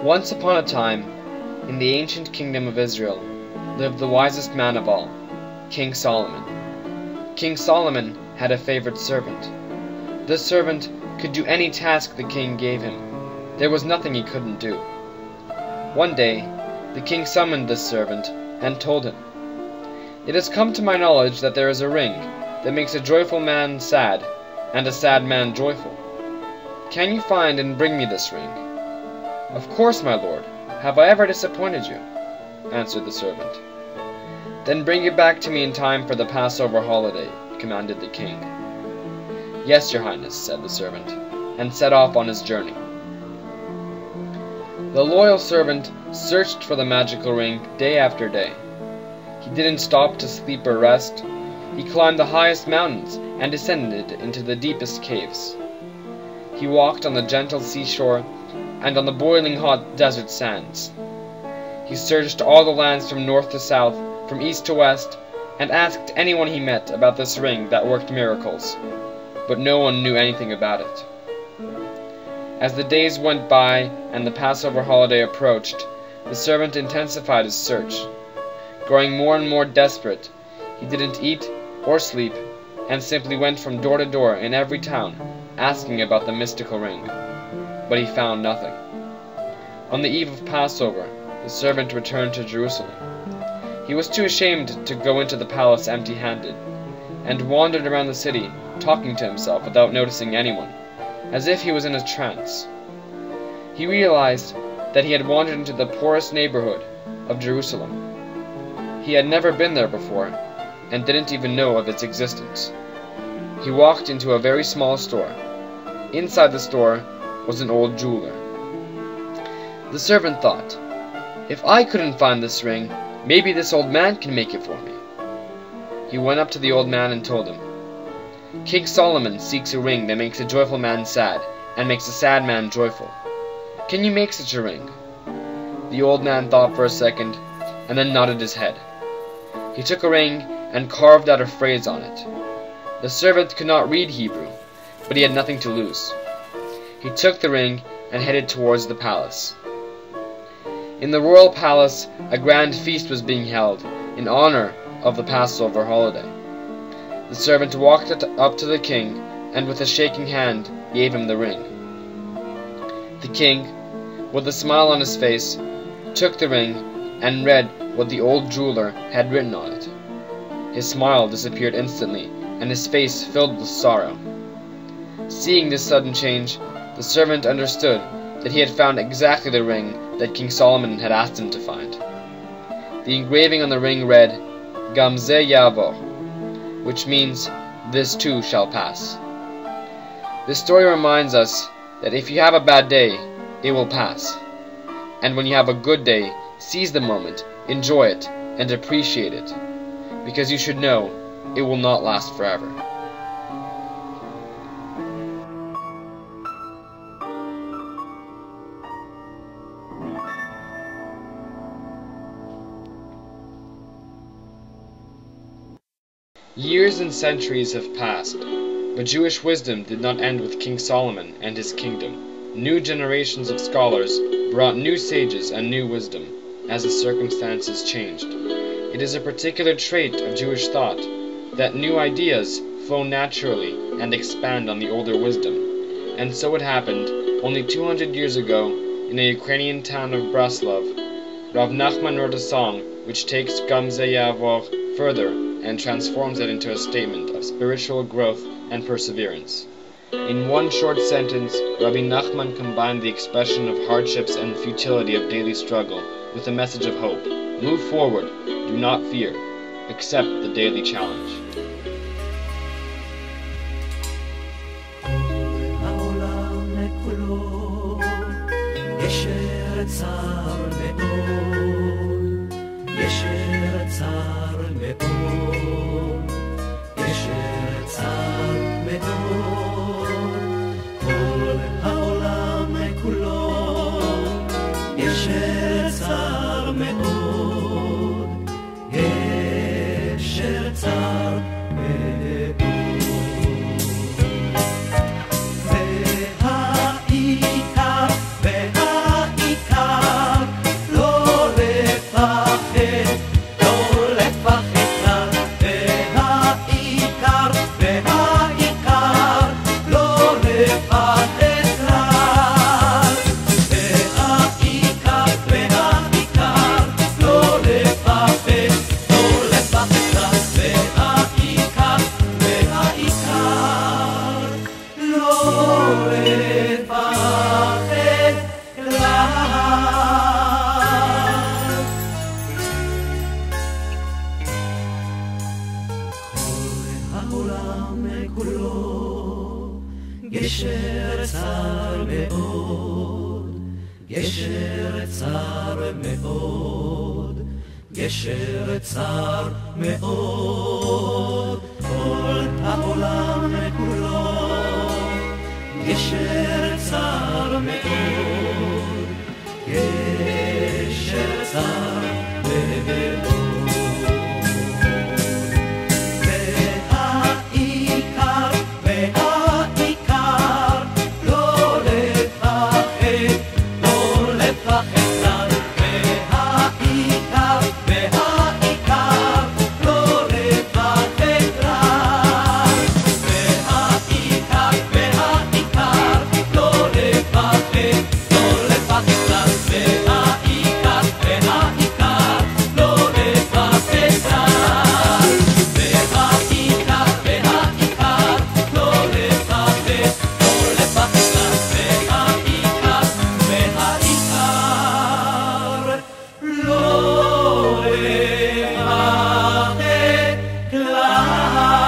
Once upon a time, in the ancient kingdom of Israel, lived the wisest man of all, King Solomon. King Solomon had a favorite servant. This servant could do any task the king gave him. There was nothing he couldn't do. One day, the king summoned this servant and told him, "It has come to my knowledge that there is a ring that makes a joyful man sad and a sad man joyful. Can you find and bring me this ring?" "Of course, my lord. Have I ever disappointed you?" answered the servant. "Then bring it back to me in time for the Passover holiday," commanded the king. "Yes, your highness," said the servant, and set off on his journey. The loyal servant searched for the magical ring day after day. He didn't stop to sleep or rest. He climbed the highest mountains and descended into the deepest caves. He walked on the gentle seashore and on the boiling hot desert sands. He searched all the lands from north to south, from east to west, and asked anyone he met about this ring that worked miracles, but no one knew anything about it. As the days went by and the Passover holiday approached, the servant intensified his search. Growing more and more desperate, he didn't eat or sleep, and simply went from door to door in every town, asking about the mystical ring. But he found nothing. On the eve of Passover, the servant returned to Jerusalem. He was too ashamed to go into the palace empty-handed, and wandered around the city, talking to himself without noticing anyone, as if he was in a trance. He realized that he had wandered into the poorest neighborhood of Jerusalem. He had never been there before, and didn't even know of its existence. He walked into a very small store. Inside the store was an old jeweler. The servant thought, "If I couldn't find this ring, maybe this old man can make it for me." He went up to the old man and told him, "King Solomon seeks a ring that makes a joyful man sad and makes a sad man joyful. Can you make such a ring?" The old man thought for a second and then nodded his head. He took a ring and carved out a phrase on it. The servant could not read Hebrew, but he had nothing to lose. He took the ring and headed towards the palace. In the royal palace, a grand feast was being held in honor of the Passover holiday. The servant walked up to the king and with a shaking hand gave him the ring. The king, with a smile on his face, took the ring and read what the old jeweler had written on it. His smile disappeared instantly, and his face filled with sorrow. Seeing this sudden change, the servant understood that he had found exactly the ring that King Solomon had asked him to find. The engraving on the ring read, "Gam ze yavor," which means, "This too shall pass." This story reminds us that if you have a bad day, it will pass. And when you have a good day, seize the moment, enjoy it, and appreciate it, because you should know it will not last forever. Years and centuries have passed, but Jewish wisdom did not end with King Solomon and his kingdom. New generations of scholars brought new sages and new wisdom as the circumstances changed. It is a particular trait of Jewish thought that new ideas flow naturally and expand on the older wisdom. And so it happened only 200 years ago in the Ukrainian town of Braslav. Rav Nachman wrote a song which takes Gam ze yavor further and transforms it into a statement of spiritual growth and perseverance. In one short sentence, Rabbi Nachman combined the expression of hardships and futility of daily struggle with a message of hope. Move forward, do not fear, accept the daily challenge. והעיקר העולם כולו, גשר צר מאוד, גשר צר מאוד, גשר צר מאוד, כל העולם כולו, גשר צר מאוד, גשר צר מאוד. Claro.